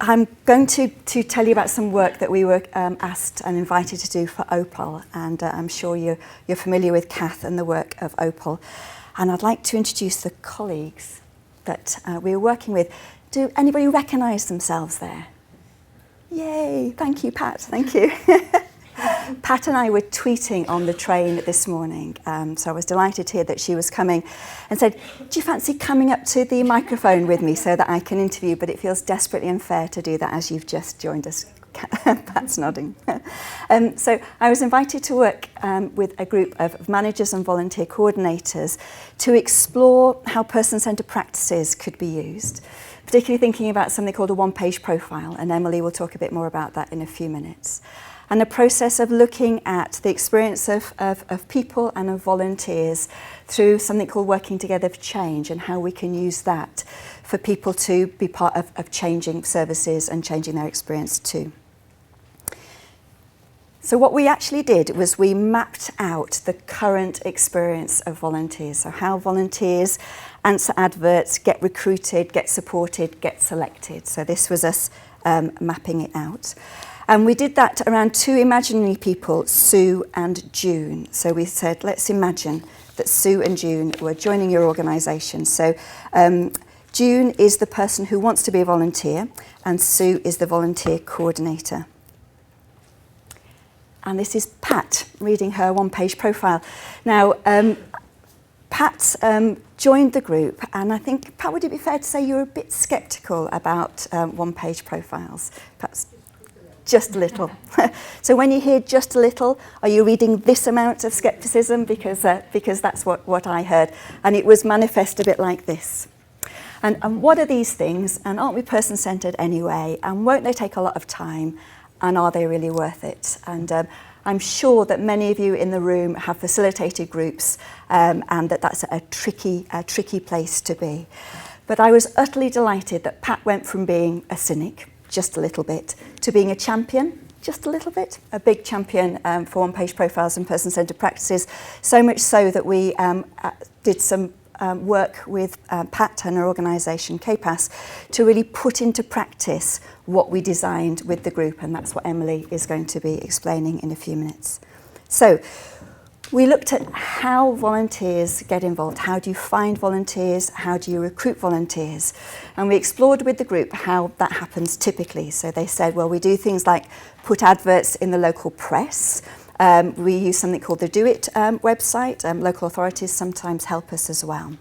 I'm going to tell you about some work that we were asked and invited to do for Opal, and I'm sure you're familiar with Kath and the work of Opal. And I'd like to introduce the colleagues that we were working with. Do anybody recognise themselves there? Yay, thank you, Pat, thank you. Pat and I were tweeting on the train this morning, so I was delighted to hear that she was coming and said, do you fancy coming up to the microphone with me so that I can interview, but it feels desperately unfair to do that as you've just joined us. Pat's nodding. So I was invited to work with a group of managers and volunteer coordinators to explore how person-centred practices could be used, particularly thinking about something called a one-page profile, and Emily will talk a bit more about that in a few minutes. And a process of looking at the experience of people and of volunteers through something called Working Together for Change, and how we can use that for people to be part of changing services and changing their experience too. So what we actually did was we mapped out the current experience of volunteers, so how volunteers answer adverts, get recruited, get supported, get selected. So this was us mapping it out. And we did that around two imaginary people, Sue and June. So we said, let's imagine that Sue and June were joining your organisation. So June is the person who wants to be a volunteer, and Sue is the volunteer coordinator. And this is Pat reading her one-page profile. Now, Pat joined the group, and I think, Pat, would it be fair to say you're a bit sceptical about one-page profiles? Perhaps just a little. So when you hear just a little, are you reading this amount of scepticism? Because that's what I heard. And it was manifest a bit like this. And what are these things? And aren't we person-centred anyway? And won't they take a lot of time? And are they really worth it? And I'm sure that many of you in the room have facilitated groups, and that's a tricky place to be. But I was utterly delighted that Pat went from being a cynic, just a little bit, to being a champion, just a little bit, a big champion for one-page profiles and person-centred practices, so much so that we did some work with Pat and her organisation, KPAS, to really put into practice what we designed with the group, and that's what Emily is going to be explaining in a few minutes. So we looked at how volunteers get involved. How do you find volunteers? How do you recruit volunteers? And we explored with the group how that happens typically. So they said, well, we do things like put adverts in the local press. We use something called the Do It website. Local authorities sometimes help us as well.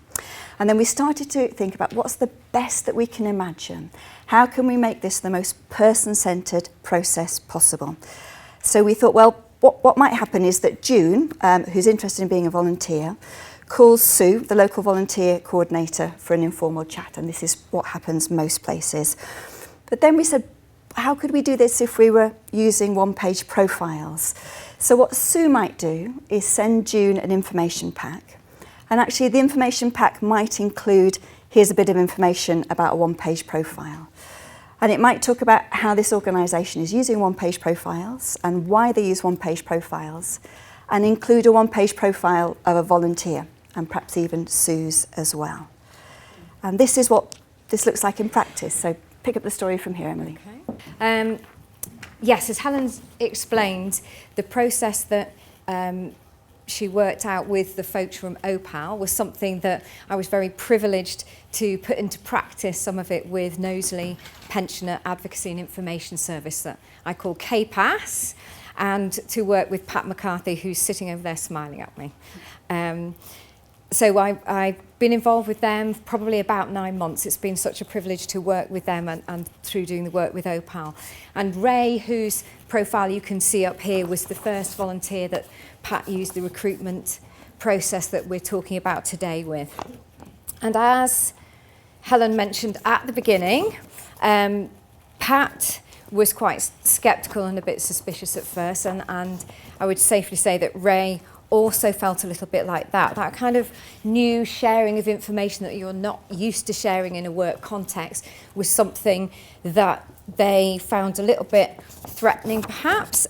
And then we started to think about what's the best that we can imagine. How can we make this the most person-centred process possible? So we thought, well, what might happen is that June, who's interested in being a volunteer, calls Sue, the local volunteer coordinator, for an informal chat, and this is what happens most places. But then we said, how could we do this if we were using one-page profiles? So what Sue might do is send June an information pack, and actually the information pack might include, here's a bit of information about a one-page profile. And it might talk about how this organisation is using one-page profiles and why they use one-page profiles, and include a one-page profile of a volunteer, and perhaps even Sue's as well. And this is what this looks like in practice. So pick up the story from here, Emily. Okay. Yes, as Helen's explained, the process that she worked out with the folks from Opal was something that I was very privileged to put into practice, some of it with Knowsley Pensioner Advocacy and Information Service that I call KPAS, and to work with Pat McCarthy, who's sitting over there smiling at me. So I've been involved with them probably about 9 months. It's been such a privilege to work with them and through doing the work with Opal. And Ray, whose profile you can see up here, was the first volunteer that Pat used the recruitment process that we're talking about today with. And as Helen mentioned at the beginning, Pat was quite sceptical and a bit suspicious at first, and I would safely say that Ray also felt a little bit like that kind of new sharing of information that you're not used to sharing in a work context was something that they found a little bit threatening perhaps.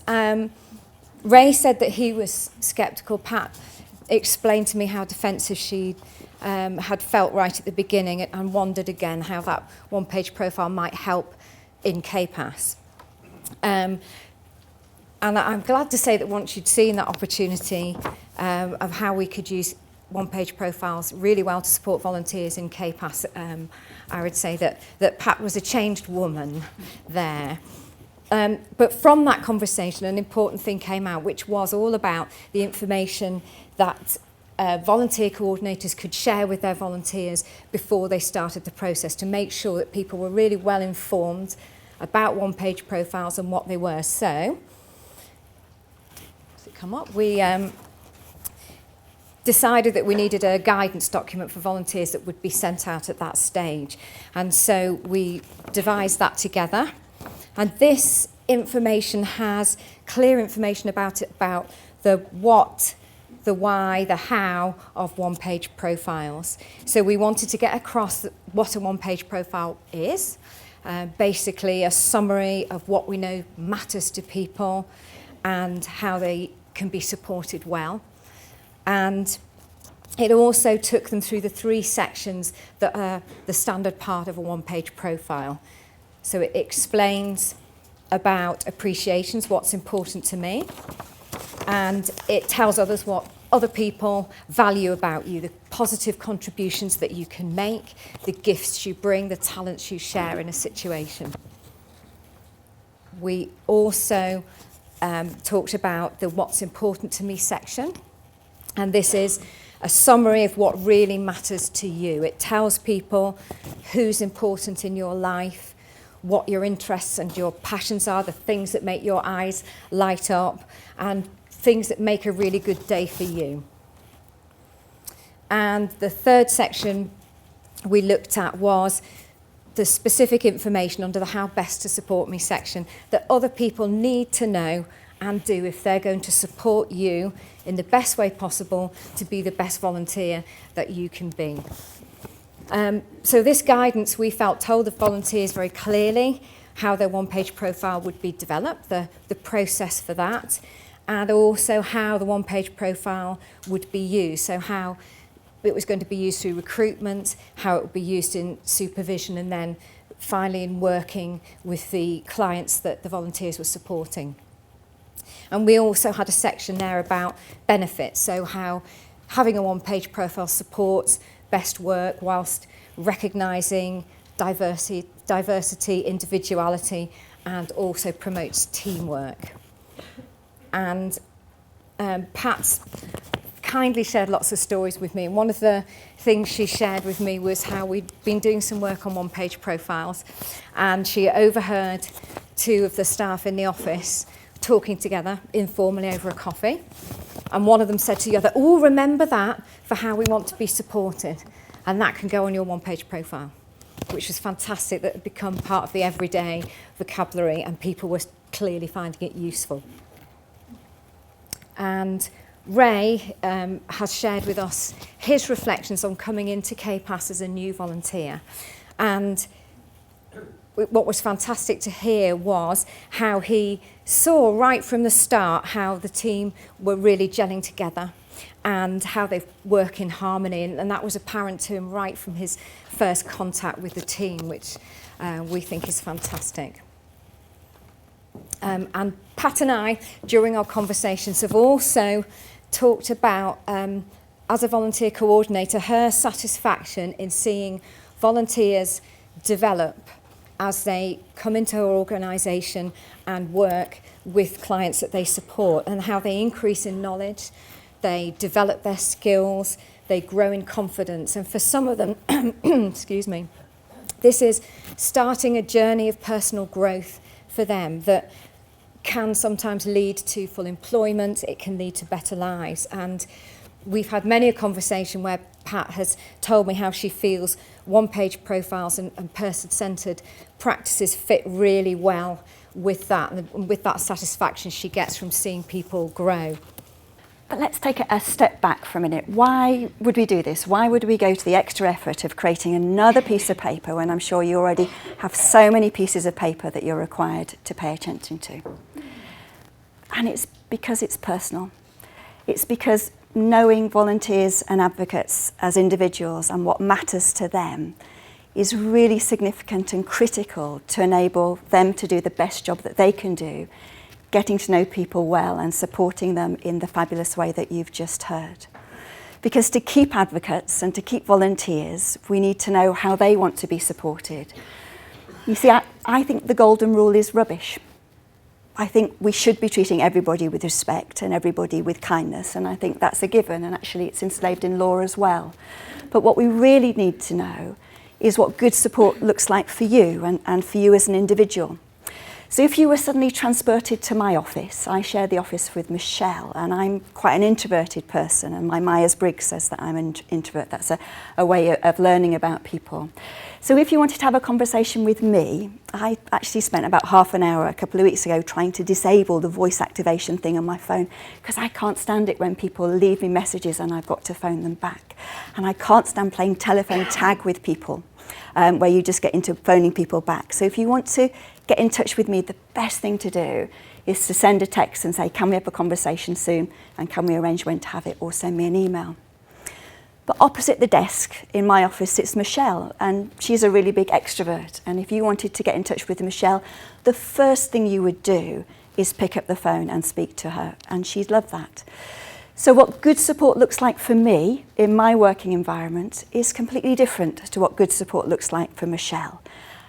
Ray said that he was sceptical. Pat explained to me how defensive she had felt right at the beginning, and wondered again how that one-page profile might help in KPAS. And I'm glad to say that once you'd seen that opportunity of how we could use one-page profiles really well to support volunteers in KPAS, I would say that Pat was a changed woman there. But from that conversation, an important thing came out, which was all about the information that volunteer coordinators could share with their volunteers before they started the process, to make sure that people were really well informed about one-page profiles and what they were. So, does it come up? We decided that we needed a guidance document for volunteers that would be sent out at that stage. And so we devised that together. And this information has clear information about the what, the why, the how of one-page profiles. So we wanted to get across what a one-page profile is, basically a summary of what we know matters to people and how they can be supported well. And it also took them through the 3 sections that are the standard part of a one-page profile. So it explains about appreciations, what's important to me, and it tells others what other people value about you, the positive contributions that you can make, the gifts you bring, the talents you share in a situation. We also talked about the what's important to me section, and this is a summary of what really matters to you. It tells people who's important in your life, what your interests and your passions are, the things that make your eyes light up, and things that make a really good day for you. And the 3rd section we looked at was the specific information under the how best to support me section that other people need to know and do if they're going to support you in the best way possible to be the best volunteer that you can be. So this guidance, we felt, told the volunteers very clearly how their one-page profile would be developed, the process for that, and also how the one-page profile would be used. So how it was going to be used through recruitment, how it would be used in supervision, and then finally in working with the clients that the volunteers were supporting. And we also had a section there about benefits, so how having a one-page profile supports best work whilst recognising diversity, individuality, and also promotes teamwork. And Pat's kindly shared lots of stories with me, and one of the things she shared with me was how we'd been doing some work on one-page profiles, and she overheard 2 of the staff in the office talking together informally over a coffee, and one of them said to the other, "Oh, remember that for how we want to be supported, and that can go on your one-page profile," which was fantastic. That had become part of the everyday vocabulary, and people were clearly finding it useful. And Ray has shared with us his reflections on coming into KPAS as a new volunteer, and what was fantastic to hear was how he saw right from the start how the team were really gelling together and how they work in harmony, and that was apparent to him right from his first contact with the team, which we think is fantastic. And Pat and I, during our conversations, have also talked about, as a volunteer coordinator, her satisfaction in seeing volunteers develop as they come into her organisation and work with clients that they support, and how they increase in knowledge, they develop their skills, they grow in confidence. And for some of them, excuse me, this is starting a journey of personal growth for them that can sometimes lead to full employment, it can lead to better lives. And we've had many a conversation where Pat has told me how she feels one-page profiles and person-centred practices fit really well with that, and with that satisfaction she gets from seeing people grow. But let's take a step back for a minute. Why would we do this? Why would we go to the extra effort of creating another piece of paper when I'm sure you already have so many pieces of paper that you're required to pay attention to? And it's because it's personal. It's because knowing volunteers and advocates as individuals and what matters to them is really significant and critical to enable them to do the best job that they can do, getting to know people well and supporting them in the fabulous way that you've just heard. Because to keep advocates and to keep volunteers, we need to know how they want to be supported. You see, I think the golden rule is rubbish. I think we should be treating everybody with respect and everybody with kindness, and I think that's a given, and actually it's enslaved in law as well. But what we really need to know is what good support looks like for you and for you as an individual. So if you were suddenly transported to my office, I share the office with Michelle, and I'm quite an introverted person, and my Myers-Briggs says that I'm an introvert. That's a way of learning about people. So if you wanted to have a conversation with me, I actually spent about half an hour a couple of weeks ago trying to disable the voice activation thing on my phone, because I can't stand it when people leave me messages and I've got to phone them back. And I can't stand playing telephone tag with people, where you just get into phoning people back. So if you want to get in touch with me, the best thing to do is to send a text and say, can we have a conversation soon, and can we arrange when to have it, or send me an email. But opposite the desk in my office sits Michelle, and she's a really big extrovert. And if you wanted to get in touch with Michelle, the first thing you would do is pick up the phone and speak to her, and she'd love that. So what good support looks like for me in my working environment is completely different to what good support looks like for Michelle.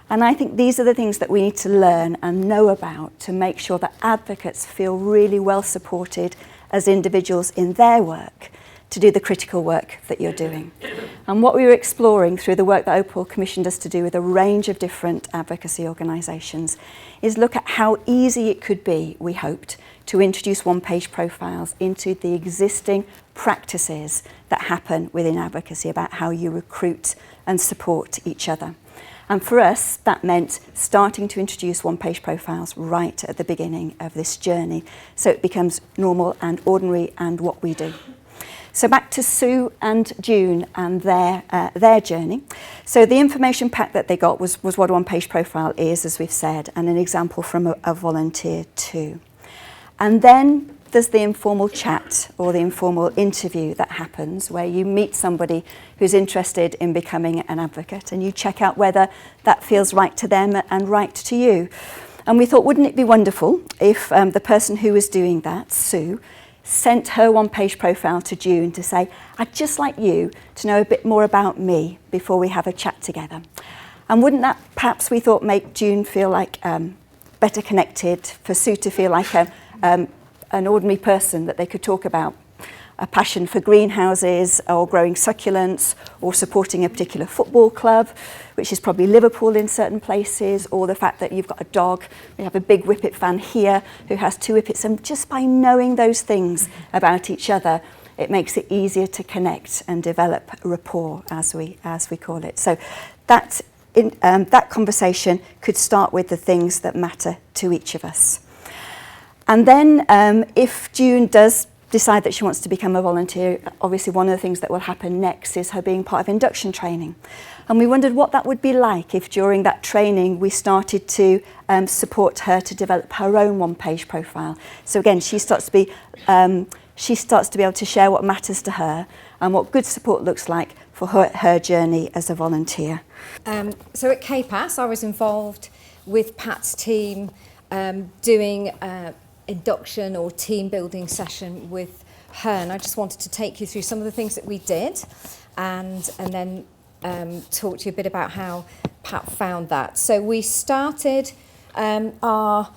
And I think these are the things that we need to learn and know about to make sure that advocates feel really well supported as individuals in their work to do the critical work that you're doing. And what we were exploring through the work that Opal commissioned us to do with a range of different advocacy organisations is look at how easy it could be, we hoped, to introduce one-page profiles into the existing practices that happen within advocacy about how you recruit and support each other. And for us, that meant starting to introduce one-page profiles right at the beginning of this journey, so it becomes normal and ordinary and what we do. So back to Sue and June and their journey. So the information pack that they got was what a one-page profile is, as we've said, and an example from a volunteer too. And then there's the informal chat or the informal interview that happens, where you meet somebody who's interested in becoming an advocate, and you check out whether that feels right to them and right to you. And we thought, wouldn't it be wonderful if the person who was doing that, Sue, sent her one-page profile to June to say, I'd just like you to know a bit more about me before we have a chat together. And wouldn't that perhaps, we thought, make June feel like better connected, for Sue to feel like an ordinary person that they could talk about a passion for greenhouses or growing succulents or supporting a particular football club, which is probably Liverpool in certain places, or the fact that you've got a dog. We have a big Whippet fan here who has 2 Whippets, and just by knowing those things about each other, it makes it easier to connect and develop rapport, as we call it. So that conversation could start with the things that matter to each of us. And then if June does decide that she wants to become a volunteer, obviously one of the things that will happen next is her being part of induction training. And we wondered what that would be like if during that training we started to support her to develop her own one-page profile. So again, she starts to be able to share what matters to her and what good support looks like for her journey as a volunteer. So at KPAS, I was involved with Pat's team doing induction or team building session with her, and I just wanted to take you through some of the things that we did and then talk to you a bit about how Pat found that. So we started our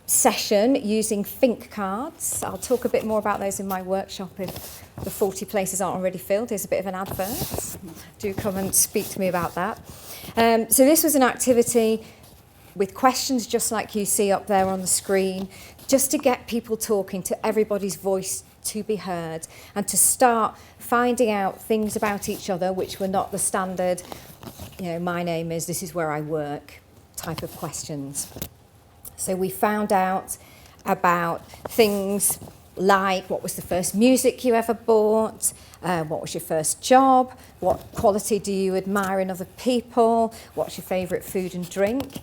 session using think cards. I'll talk a bit more about those in my workshop if the 40 places aren't already filled. Here's a bit of an advert. Do come and speak to me about that. So this was an activity with questions just like you see up there on the screen, just to get people talking, to everybody's voice to be heard, and to start finding out things about each other which were not the standard, my name is, this is where I work type of questions. So we found out about things like what was the first music you ever bought, what was your first job, what quality do you admire in other people, what's your favourite food and drink.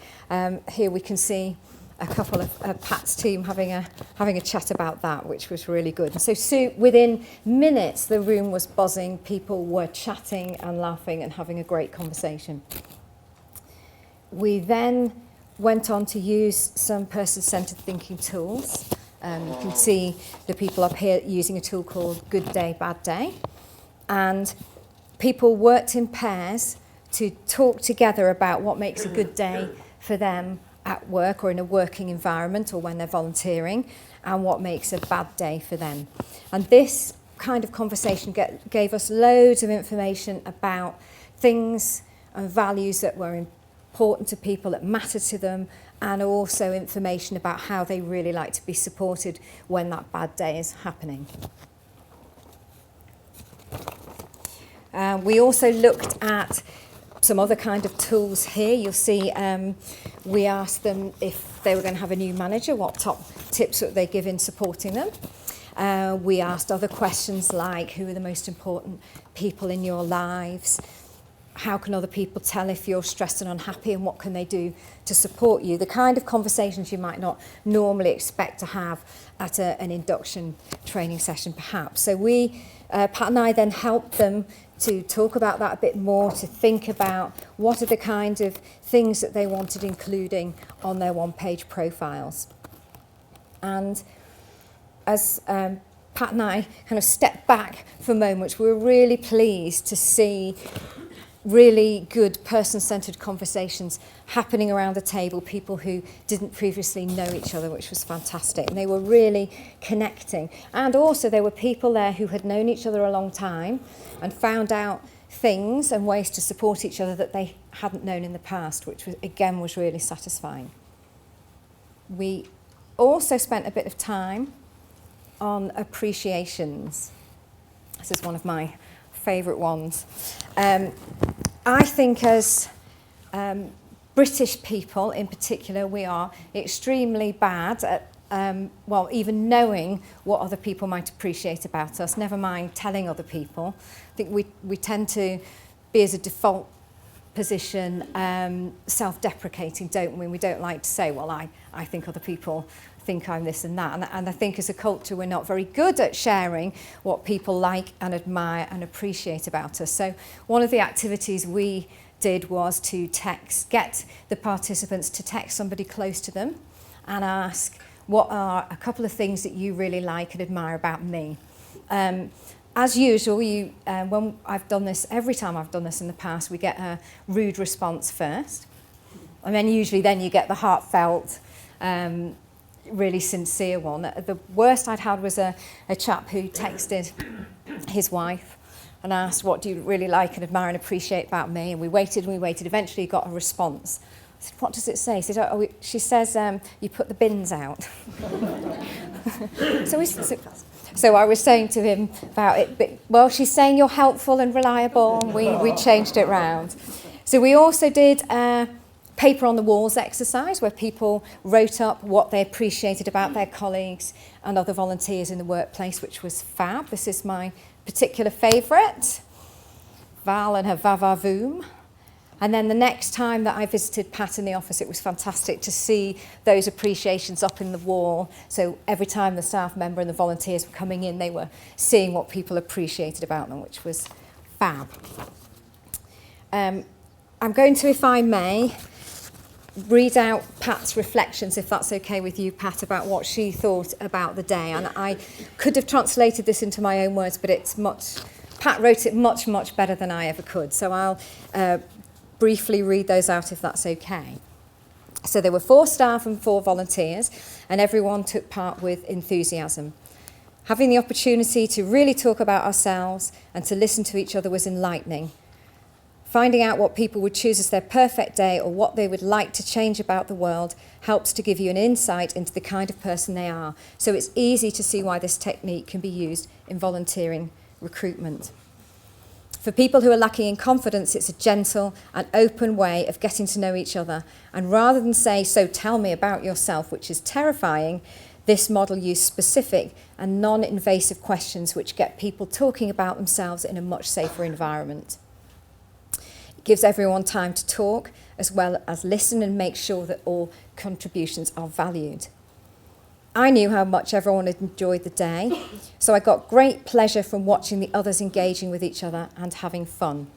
Here we can see a couple of Pat's team having a chat about that, which was really good. And so within minutes, the room was buzzing. People were chatting and laughing and having a great conversation. We then went on to use some person-centered thinking tools. You can see the people up here using a tool called Good Day, Bad Day. And people worked in pairs to talk together about what makes a good day for them at work or in a working environment or when they're volunteering, and what makes a bad day for them. And this kind of conversation gave us loads of information about things and values that were important to people, that mattered to them, and also information about how they really like to be supported when that bad day is happening. We also looked at some other kind of tools here. You'll see we asked them if they were going to have a new manager, what top tips would they give in supporting them. We asked other questions like, who are the most important people in your lives? How can other people tell if you're stressed and unhappy, and what can they do to support you? The kind of conversations you might not normally expect to have at an induction training session, perhaps. So Pat and I then helped them to talk about that a bit more, to think about what are the kind of things that they wanted including on their one-page profiles. And as Pat and I kind of stepped back for moments, we were really pleased to see really good person-centered conversations happening around the table, people who didn't previously know each other, which was fantastic. And they were really connecting. And also there were people there who had known each other a long time and found out things and ways to support each other that they hadn't known in the past, which was, again, was really satisfying. We also spent a bit of time on appreciations. This is one of my favourite ones. I think as British people in particular, we are extremely bad at even knowing what other people might appreciate about us, never mind telling other people. I think we tend to be, as a default position, self-deprecating, don't we? We don't like to say, well, I think other people think I'm this and that. And I think as a culture, we're not very good at sharing what people like and admire and appreciate about us. So one of the activities we did was to get the participants to text somebody close to them and ask, what are a couple of things that you really like and admire about me? As usual, when I've done this, every time I've done this in the past, we get a rude response first. And then usually you get the heartfelt, really sincere one. The worst I'd had was a chap who texted his wife and asked, what do you really like and admire and appreciate about me? And we waited. Eventually he got a response. I said, what does it say? He said, she says, you put the bins out. So I was saying to him about it, but, well, she's saying you're helpful and reliable, and we changed it round. So we also did a paper on the walls exercise where people wrote up what they appreciated about their colleagues and other volunteers in the workplace, which was fab. This is my particular favourite, Val and her va-va-voom. And then the next time that I visited Pat in the office, it was fantastic to see those appreciations up in the wall. So every time the staff member and the volunteers were coming in, they were seeing what people appreciated about them, which was fab. I'm going to, if I may, read out Pat's reflections, if that's okay with you, Pat, about what she thought about the day. And I could have translated this into my own words, but Pat wrote it much, much better than I ever could. So I'll briefly read those out if that's okay. So there were 4 staff and 4 volunteers, and everyone took part with enthusiasm. Having the opportunity to really talk about ourselves and to listen to each other was enlightening. Finding out what people would choose as their perfect day or what they would like to change about the world helps to give you an insight into the kind of person they are. So it's easy to see why this technique can be used in volunteering recruitment. For people who are lacking in confidence, it's a gentle and open way of getting to know each other. And rather than say, so tell me about yourself, which is terrifying, this model used specific and non-invasive questions which get people talking about themselves in a much safer environment. It gives everyone time to talk, as well as listen and make sure that all contributions are valued. I knew how much everyone had enjoyed the day, so I got great pleasure from watching the others engaging with each other and having fun.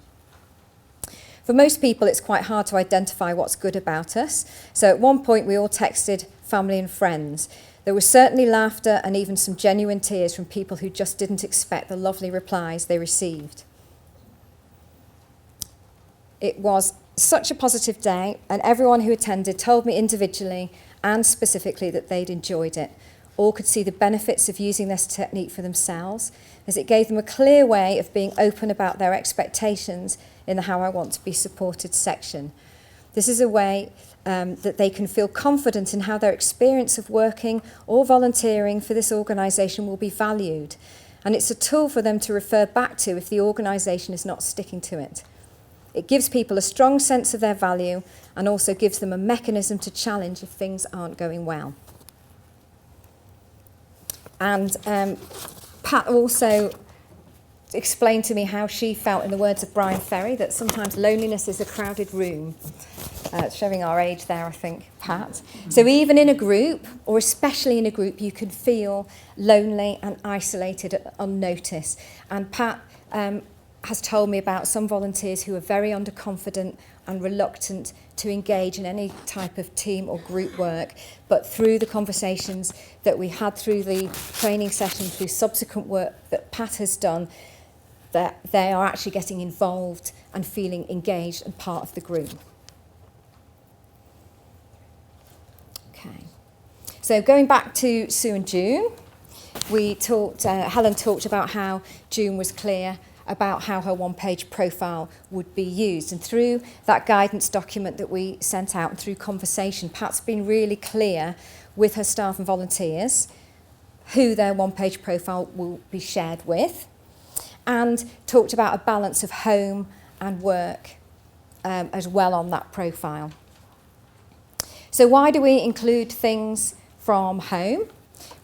For most people, it's quite hard to identify what's good about us. So at one point, we all texted family and friends. There was certainly laughter and even some genuine tears from people who just didn't expect the lovely replies they received. It was such a positive day, and everyone who attended told me individually and specifically that they'd enjoyed it. All could see the benefits of using this technique for themselves, as it gave them a clear way of being open about their expectations in the How I Want to Be Supported section. This is a way that they can feel confident in how their experience of working or volunteering for this organisation will be valued. And it's a tool for them to refer back to if the organisation is not sticking to it. It gives people a strong sense of their value and also gives them a mechanism to challenge if things aren't going well. And Pat also explained to me how she felt, in the words of Brian Ferry, that sometimes loneliness is a crowded room. Showing our age there, I think, Pat. So even in a group, or especially in a group, you can feel lonely and isolated and unnoticed. And Pat has told me about some volunteers who are very underconfident and reluctant to engage in any type of team or group work, but through the conversations that we had through the training session, through subsequent work that Pat has done, that they are actually getting involved and feeling engaged and part of the group. Okay. So going back to Sue and June, we talked, Helen talked about how June was clear about how her one-page profile would be used. And through that guidance document that we sent out and through conversation, Pat's been really clear with her staff and volunteers who their one-page profile will be shared with, and talked about a balance of home and work as well on that profile. So why do we include things from home?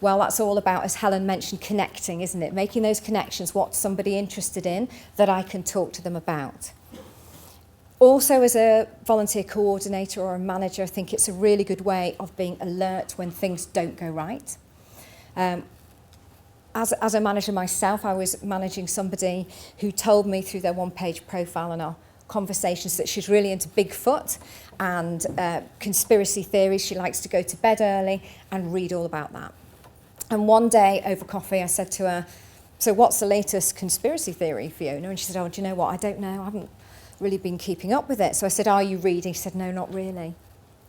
Well, that's all about, as Helen mentioned, connecting, isn't it? Making those connections, what's somebody interested in that I can talk to them about. Also, as a volunteer coordinator or a manager, I think it's a really good way of being alert when things don't go right. As a manager myself, I was managing somebody who told me through their one-page profile and our conversations that she's really into Bigfoot and conspiracy theories. She likes to go to bed early and read all about that. And one day over coffee, I said to her, "So what's the latest conspiracy theory, Fiona?" And she said, "Oh, do you know what? I don't know. I haven't really been keeping up with it." So I said, "Are you reading?" She said, "No, not really."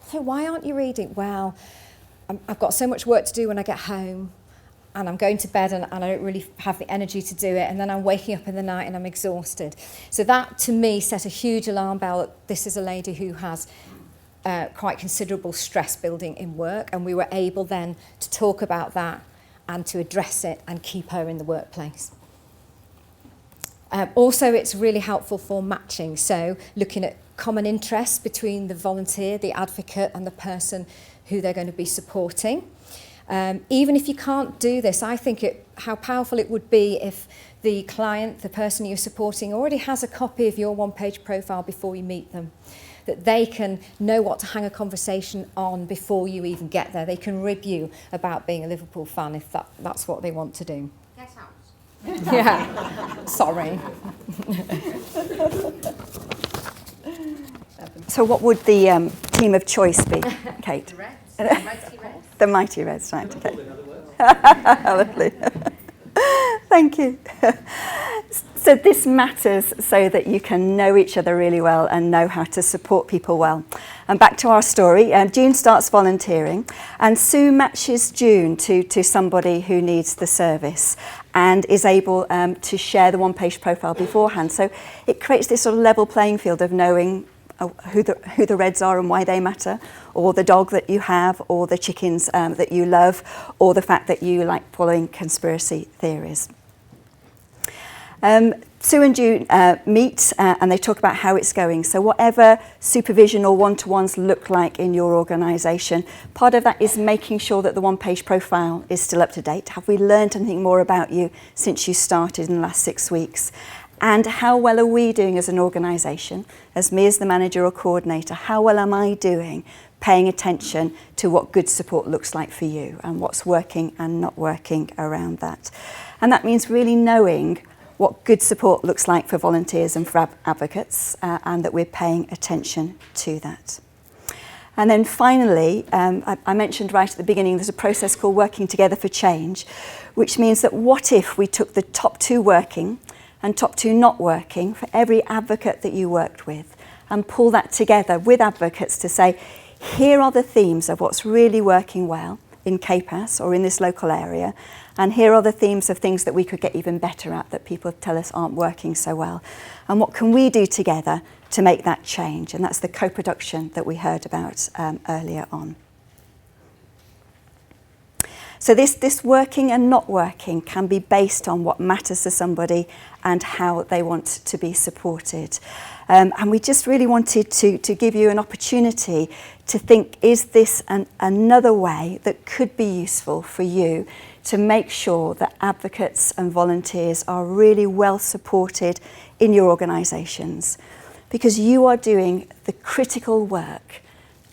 So why aren't you reading? Well, I've got so much work to do when I get home, and I'm going to bed and I don't really have the energy to do it, and then I'm waking up in the night and I'm exhausted. So that, to me, set a huge alarm bell that this is a lady who has quite considerable stress building in work, and we were able then to talk about that and to address it and keep her in the workplace. Also, it's really helpful for matching, so looking at common interests between the volunteer, the advocate, and the person who they're going to be supporting. Even if you can't do this, I think how powerful it would be if the client, the person you're supporting, already has a copy of your one-page profile before you meet them, that they can know what to hang a conversation on before you even get there. They can rib you about being a Liverpool fan if that's what they want to do. Get out. Yeah, sorry. So what would the team of choice be, Kate? The Reds. The Mighty Reds. The Mighty Reds, right, okay. Lovely. Thank you. So this matters so that you can know each other really well and know how to support people well. And back to our story, June starts volunteering and Sue matches June to somebody who needs the service and is able to share the one-page profile beforehand. So it creates this sort of level playing field of knowing who the Reds are and why they matter, or the dog that you have, or the chickens that you love, or the fact that you like following conspiracy theories. Sue and June meet and they talk about how it's going. So whatever supervision or one-to-ones look like in your organisation, part of that is making sure that the one-page profile is still up to date. Have we learned anything more about you since you started in the last 6 weeks? And how well are we doing as an organisation, as me as the manager or coordinator, how well am I doing paying attention to what good support looks like for you and what's working and not working around that? And that means really knowing what good support looks like for volunteers and for advocates, and that we're paying attention to that. And then finally, I mentioned right at the beginning, there's a process called Working Together for Change, which means that what if we took the top 2 working and top 2 not working for every advocate that you worked with, and pull that together with advocates to say, here are the themes of what's really working well in KPAS or in this local area, and here are the themes of things that we could get even better at that people tell us aren't working so well. And what can we do together to make that change? And that's the co-production that we heard about earlier on. So this working and not working can be based on what matters to somebody and how they want to be supported. And we just really wanted to give you an opportunity to think, is this another way that could be useful for you to make sure that advocates and volunteers are really well supported in your organisations? Because you are doing the critical work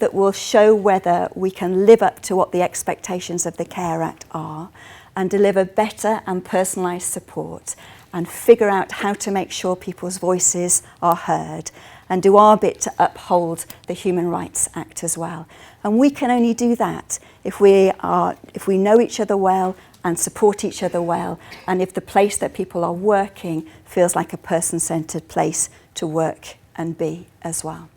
that will show whether we can live up to what the expectations of the Care Act are and deliver better and personalised support and figure out how to make sure people's voices are heard and do our bit to uphold the Human Rights Act as well. And we can only do that if we know each other well and support each other well, and if the place that people are working feels like a person-centred place to work and be as well.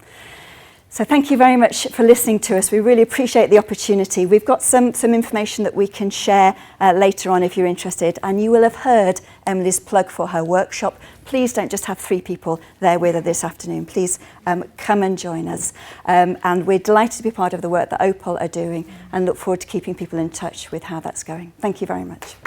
So thank you very much for listening to us. We really appreciate the opportunity. We've got some information that we can share later on if you're interested, and you will have heard Emily's plug for her workshop. Please don't just have 3 people there with her this afternoon. Please come and join us. And we're delighted to be part of the work that OPAL are doing and look forward to keeping people in touch with how that's going. Thank you very much.